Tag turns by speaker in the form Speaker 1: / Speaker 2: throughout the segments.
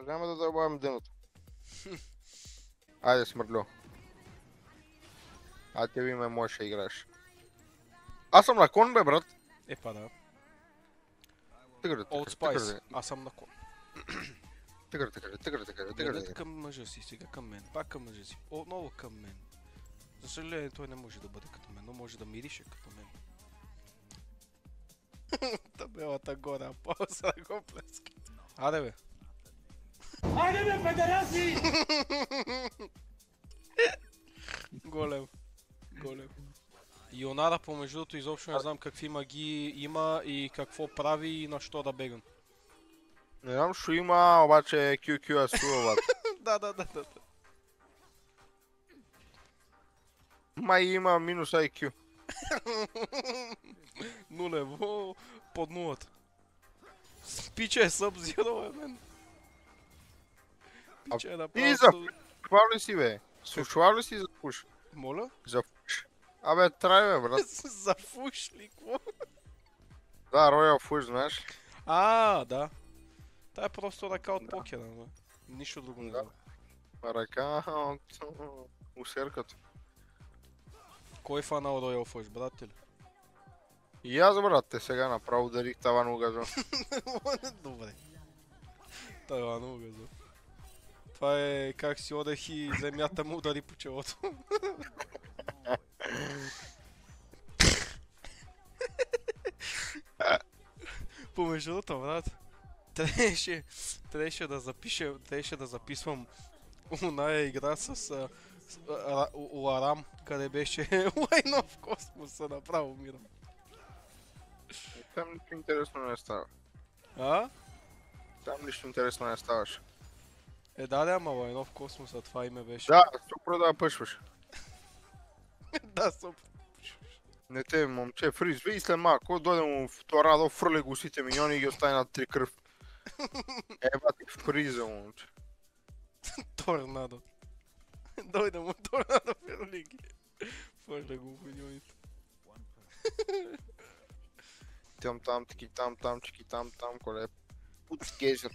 Speaker 1: Няма да забавим дъното. Айде, смърдлю. А ти ме можеш да играеш. Аз съм на кон, бе, брат.
Speaker 2: Епа да.
Speaker 1: Тъгър,
Speaker 2: Old Spice, аз съм на кон.
Speaker 1: тъгър.
Speaker 2: Гледайте към мъжа си, сега към мен, пак към мъжа си, отново към мен. За съжаление той не може да бъде като мен, но може да мирише като мен. Табелата горе, а по-са да го плескат. Аде бе! Айде бе, педераси! Голем. Йонара помежду другото изобщо не знам какви магии има и какво прави и на що да бегам.
Speaker 1: Не знам, що има, обаче QQ е струва.
Speaker 2: Да.
Speaker 1: Май има минус IQ.
Speaker 2: Нулево под нулата. Пича е Sub-Zero, бе, мен. Пича е направо...
Speaker 1: И за слушвал ли си, бе? Слушвал ли си за фуш?
Speaker 2: Моля?
Speaker 1: За фуш. Абе, трай, бе, брат.
Speaker 2: За фуш ли, какво?
Speaker 1: Да, Royal Fush, знаеш.
Speaker 2: Да. Та е просто ръка от покера, бе. Нищо друго не знам.
Speaker 1: Ръка от усерката.
Speaker 2: Кой е фанал Royal Fush, брат ли?
Speaker 1: И аз, брат, те сега направо ударих таван угазо.
Speaker 2: Добре. Таван угазо. Това е как си одех и земята му удари по челото. Помежду другото, брат, трябваше да записвам оная игра с Ларам, къде беше Line of Cosmos, направо мирам.
Speaker 1: Там нищо интересно не става.
Speaker 2: А?
Speaker 1: Там нищо интересно не ставаше.
Speaker 2: Да, ама Line of Cosmos, това име беше.
Speaker 1: Да, супер да пъшваш.
Speaker 2: Да, супер.
Speaker 1: Не те, момче, фриз, и след малко дойде му в Торадо, фърли го сите миньони и ги остави на 3 кръв. Еба ти фриза, момче.
Speaker 2: Торнадо. Дойде му Торнадо, фърли ги. Фърли го в миньоните.
Speaker 1: Там, чики там, коле. Пут гейзер.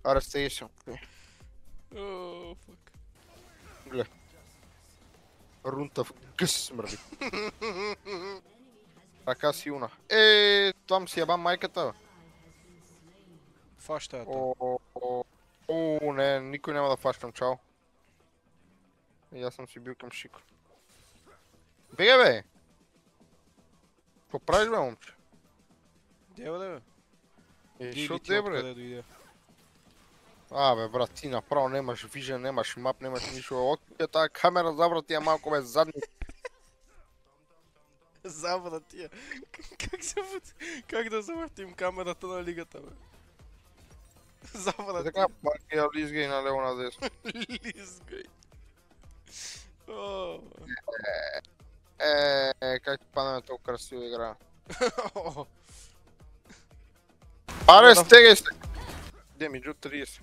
Speaker 1: Арестейшън.
Speaker 2: Ооо, фак.
Speaker 1: Гле. Рунта в гъс смърди. Ръка силна. Там си ебам майката, бе.
Speaker 2: Фаща я там.
Speaker 1: Не, никой няма да фащам, чао. И аз съм си бил към Шико. Бега, бе! Какво правиш, бе, момче?
Speaker 2: Де бе?
Speaker 1: Шо де, бре? Бе, брат, ти направо нямаш вижен, нямаш мап, нямаш нищо. Окей, тази камера забра ти е малко, бе, задни.
Speaker 2: Забра ти е. Как да завъртим камерата на лигата, бе? Забра ти е.
Speaker 1: Така, паркия лизгай налево надесно.
Speaker 2: Лизгай.
Speaker 1: Как ти падаме толкова красива игра? Аре, стегай се! Демиджу 30.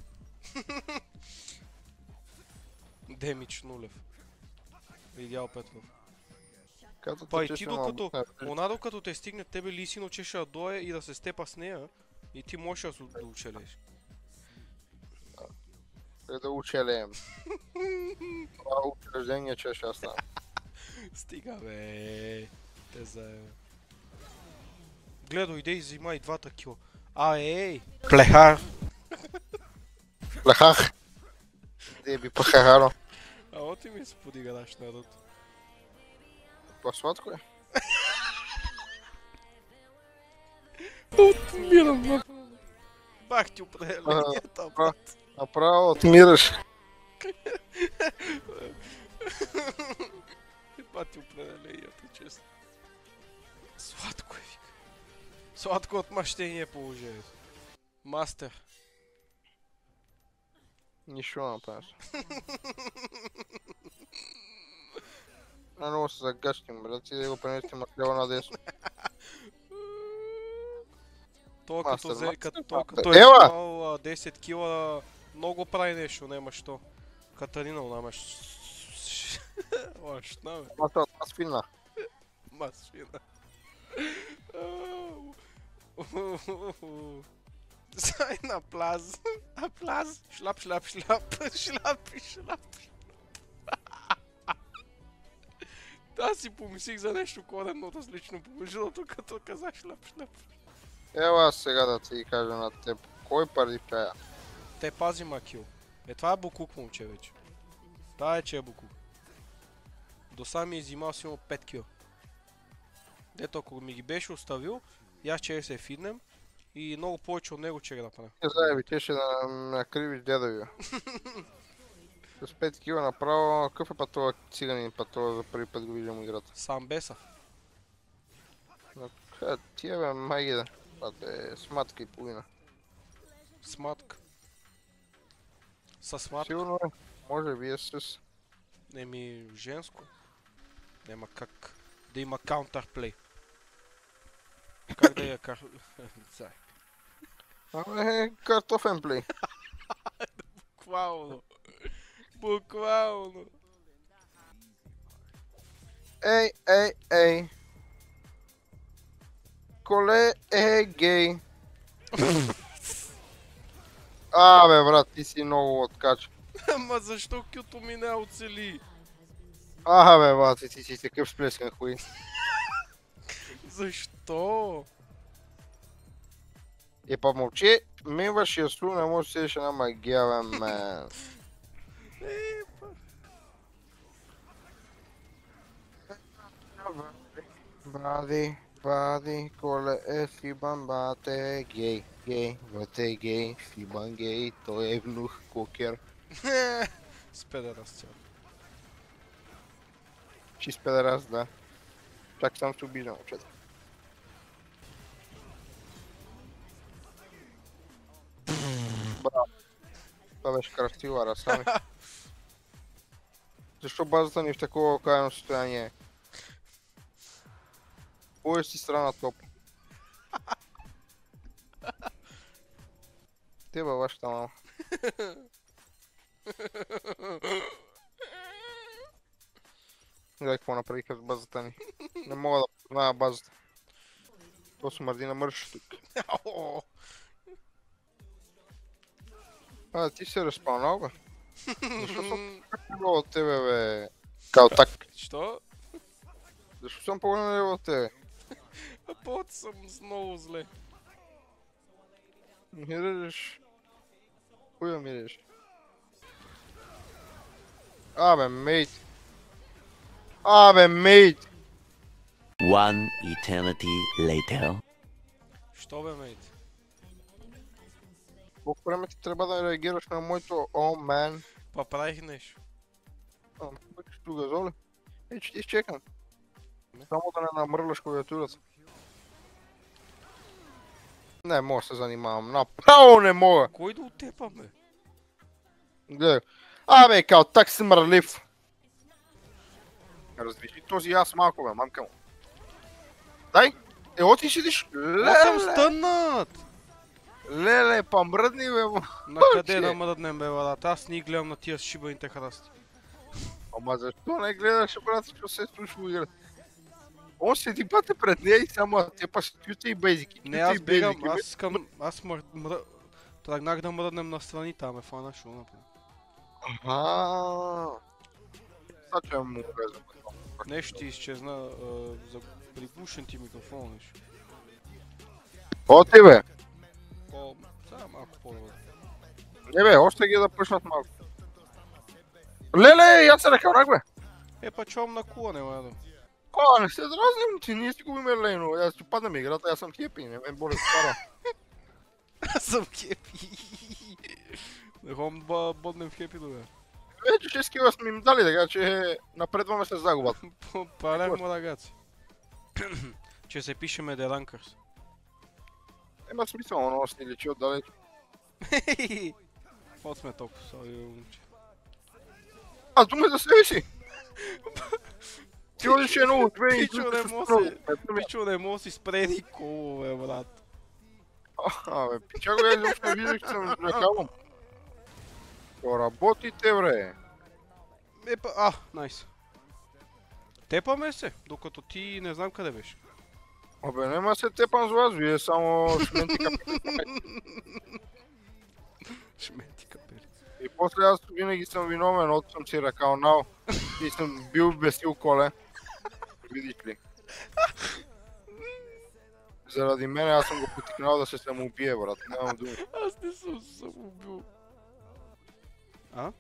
Speaker 2: Демидж нулев. Видял Петров.
Speaker 1: Като
Speaker 2: Па и ти докато те стигне тебе Лисино, че ще дое и да се степа с нея и ти можеш да учелеш.
Speaker 1: Да учелеем. Това учреждение, че ще стане.
Speaker 2: Стига, бе. Те заебе. Гледо, иде и взимай двата кила. Ей! Плехар!
Speaker 1: Плехах! Де би плехаро.
Speaker 2: Оти ми се подиграш народ.
Speaker 1: По-сладко е?
Speaker 2: Отмирам, направо. Бах ти определенията, брат.
Speaker 1: Направо отмираш.
Speaker 2: Бах ти определенията, честно. Сладко е, вика. Сладко отмъщение положението. Мастер.
Speaker 1: Нищо не направиш. Много се загащим, брат, ти да го пренестим отляво надесно.
Speaker 2: Той като е
Speaker 1: Ева!
Speaker 2: имал 10 кила, много прави нещо, нема що. Катарина, нямаш... Лашна, бе.
Speaker 1: Масфина.
Speaker 2: Масфина. Дай на плаз. Аплаз. Шлап, шлап, шлап. Шлап, шлап. Аз си помислих за нещо коренно различно помежду другото, като казах шлап, шлап.
Speaker 1: Ево аз сега да ти кажа на теб. Кой пари пея?
Speaker 2: Те пази макил. Това е букук, момче вече. Това е, че е букук. До сами изимал си му 5 кил. Дето ако ми ги беше оставил, и аз че се фиднем и много повече от него че да направя.
Speaker 1: Не знае, ти ще да накривиш дядовия. С 5 кила направо, какъв е пътува циганин пътува за първи път го виждам играта.
Speaker 2: Сам беса.
Speaker 1: Тия бе, майги да. Това е сматка и половина.
Speaker 2: Сматка. Със сматка.
Speaker 1: Сигурно е. Може би е с...
Speaker 2: Еми, женско. Няма как да има каунтерплей. Как да я кар... Зай.
Speaker 1: Абе, картофен плей.
Speaker 2: Буквално. Буквално.
Speaker 1: Ей, ей, ей. Коле е гей. Абе, брат, ти си много откач.
Speaker 2: Ама защо кюто ми не оцели?
Speaker 1: Абе, брат, ти си такъв сплескан хуй.
Speaker 2: Защо?
Speaker 1: И па мълчи, миваш ясу, не може да седиш една магия, бе, мен. Бади, бади, коле е фибан, бате, гей, гей, бате, гей, фибан, гей, той е внух, кокер.
Speaker 2: Спедера с цял.
Speaker 1: Чист педерас, да. Чак сам се обиждам, момчета. Браво. Това беше красиво, Арасами. Защо базата ни в такова окаяно състояние? Кой си страна топ? Те бе, вашата мама. Гледай какво направиха с базата ни. Не мога да позная базата. То смърди на мърш тук. Ти се разпълнал, бе? Защо съм по-голям от тебе, бе? Калтак.
Speaker 2: Що?
Speaker 1: Защо съм по-голям от тебе?
Speaker 2: Пот съм много зле.
Speaker 1: Мириш. Хуя мириш. Абе, мейт. Абе, мейт.
Speaker 3: One eternity later.
Speaker 2: Що бе, мейт?
Speaker 1: Колко време ти трябва да реагираш на моето о, мен?
Speaker 2: Па правих нещо.
Speaker 1: Бъдеш тук, Золе? Че ти изчекам. Само да не намръляш клавиатурата. Не мога да се занимавам. Направо не мога!
Speaker 2: Кой да отепа, бе?
Speaker 1: Гледай. Абе, калтак си мърлив. Развижи този аз малко, бе, мамка му. Дай! Ево ти седиш.
Speaker 2: Аз съм стъннат!
Speaker 1: Леле, па мръдни, бе.
Speaker 2: На къде да мръднем, бе, брат? Аз ни гледам на тия шибаните храсти.
Speaker 1: Ама защо не гледаш, брат, що се случва в играта? Он седи бате пред нея и само тепа с кюта и бейзики.
Speaker 2: Не, аз бегам, аз искам, аз тръгнах да мръднем настрани, там е фана, шо направи.
Speaker 1: Сача му влезем.
Speaker 2: Нещо ти изчезна, за приглушен ти микрофон, нещо.
Speaker 1: О, ти, бе!
Speaker 2: Сега малко по-добре.
Speaker 1: Не, бе, още ги да пъшнат малко. Леле, я се ръкаврак, бе!
Speaker 2: Па чувам на кула, няма да.
Speaker 1: Не се дразним, ти ние си губиме лейно. Аз ще паднем играта, аз съм хепи, не ме боли стара.
Speaker 2: Аз съм хепи. Да ходим да боднем в хепи добре.
Speaker 1: Вече 6 кила сме им дали, така че напредваме с загубата.
Speaker 2: Палем морагаци. Че се пишеме The Rankers.
Speaker 1: Има смисъл, но си личи отдалеч.
Speaker 2: От сме толкова сори, момче.
Speaker 1: Аз думай за себе си! Ти одиш едно от две и
Speaker 2: Пичо не може си спреди коло, бе, брат.
Speaker 1: Абе, пича го я изобщо не виждах, че съм жакавам. То работите, бре.
Speaker 2: Найс. Тепаме се, докато ти не знам къде беше.
Speaker 1: Абе, нема се тепам с вас, вие само шменти капели.
Speaker 2: Шменти капели.
Speaker 1: И после аз винаги съм виновен, от съм си ръкалнал и съм бил бесил Коле. Видиш ли? Заради мене аз съм го потикнал да се самоубие, брат. Нямам дума.
Speaker 2: Аз не съм се самоубил. А?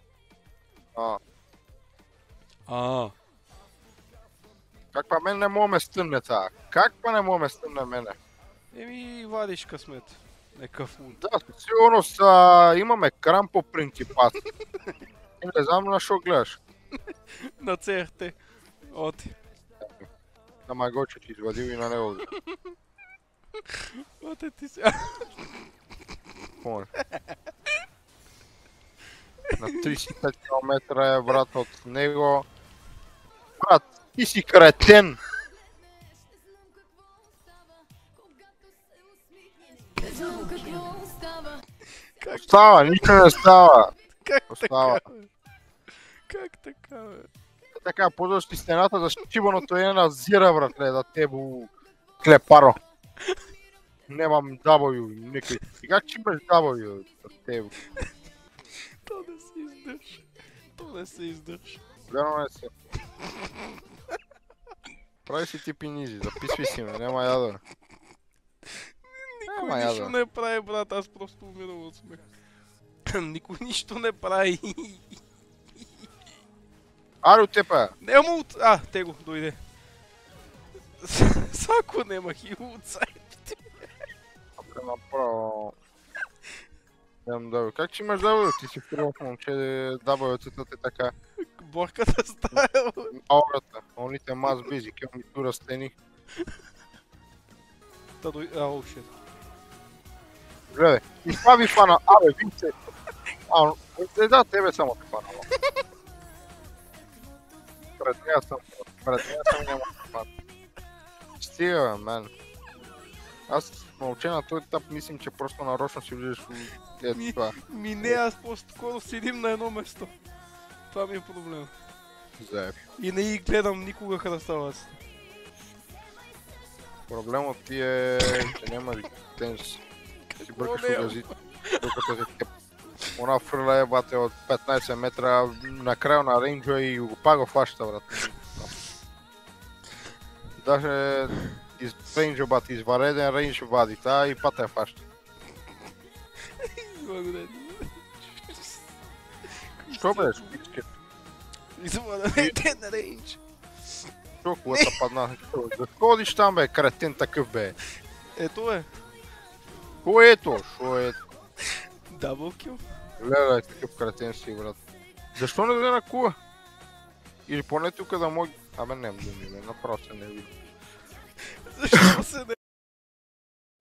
Speaker 1: Как па мен не мога ме стъмне таа? Как па не мога ме стъмне мене?
Speaker 2: Еми, вадиш късмет. Некъв луд.
Speaker 1: Да, със сигурност имаме крам по принцип аз. И не знам на шо гледаш.
Speaker 2: На ЦРТ. Оти.
Speaker 1: На Майгоче ти извадил и на него.
Speaker 2: Оте ти си.
Speaker 1: Помня. На 35 км е брат от него. Брат, ти си кретен!
Speaker 2: Как,
Speaker 1: Става, нищо не става.
Speaker 2: как
Speaker 1: Остава.
Speaker 2: така, бе? Как така, бе?
Speaker 1: Така, ползваш ти стената за щибаното е на зира, братле, да тебо клепаро. Немам W, никой. Сега че имаш W, за тебо.
Speaker 2: То не се издържа. То не се издържа.
Speaker 1: Верно не се. Прави си ти пинизи, записвай си ме, няма ядо.
Speaker 2: Никой нищо не прави, брат, аз просто умирам от смех. Никой нищо не прави.
Speaker 1: Аро тепа!
Speaker 2: Нема от... те го, дойде. Сако немах и от сайпите.
Speaker 1: Абе, направо... Нямам W. Как че имаш W? Ти си вкривал в момче W-цата те така.
Speaker 2: Борката стая.
Speaker 1: Аурата, оните маз бизи, кем ми ту растени.
Speaker 2: Та дой... Оу, шит.
Speaker 1: Гледай, и това ви фана, абе, винце. Да, тебе само те фанало. Пред нея съм няма да фана. Стига, бе, мен. Аз мълче на този етап мислим, че просто нарочно си влизаш в това.
Speaker 2: Не, аз по-скоро седим на едно место. Това ми е проблем.
Speaker 1: Заеб.
Speaker 2: И не ги гледам никога красава аз.
Speaker 1: Проблемът ти е, че нямаш тенс. Си бъркаш угазите, докато се теб. Она фърля е бате от 15 метра накрая на рейнджа и го пага фаща, брат. Даже из рейнджа бате, извареден рейндж вади, и пата е фаща.
Speaker 2: Благодаря.
Speaker 1: Що бе, шпичке?
Speaker 2: Извънреден рейндж.
Speaker 1: Що колата падна? Да ходиш там бе, кретен такъв бе.
Speaker 2: Ето е.
Speaker 1: Кое е то? Шо е?
Speaker 2: Даблкил.
Speaker 1: Гледай, такъв кретен си, брат. Защо не взе на кула? Или поне тук да мога... Абе, не думи, бе, направо се не види.
Speaker 2: Защо се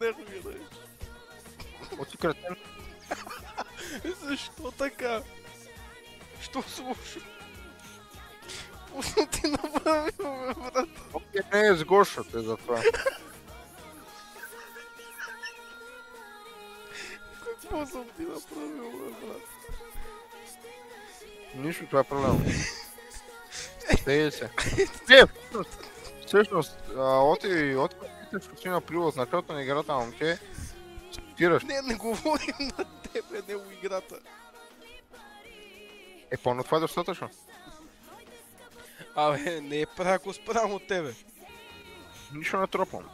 Speaker 2: не виждаш?
Speaker 1: Оти кретен.
Speaker 2: Защо така? Що слушам? Пусна ти направил, бе, брат.
Speaker 1: Окей, не е с Гошата, затова.
Speaker 2: Какво съм ти направил, бе, брат?
Speaker 1: Нищо, това е проблем. Стей се. Всъщност, оти питаш, що си направил с началото на играта на момче, спираш.
Speaker 2: Не говорим на тебе, не у играта.
Speaker 1: Пълно това е достатъчно.
Speaker 2: Абе, не е прако спрямо от тебе.
Speaker 1: Нищо не тропам.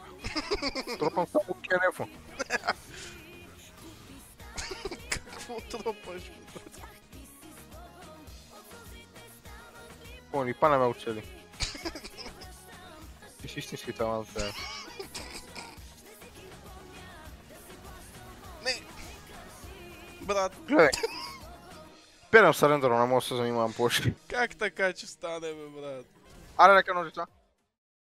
Speaker 1: Тропам само кенефо.
Speaker 2: Какво тропаш, брат?
Speaker 1: О, ни па не ме учили. Ти си истински талант, бе.
Speaker 2: Не! Брат,
Speaker 1: Гледай. Перам сарендъра, не мога да се занимавам повече.
Speaker 2: как така че стане, бе, брат?
Speaker 1: Аре, нека ножица.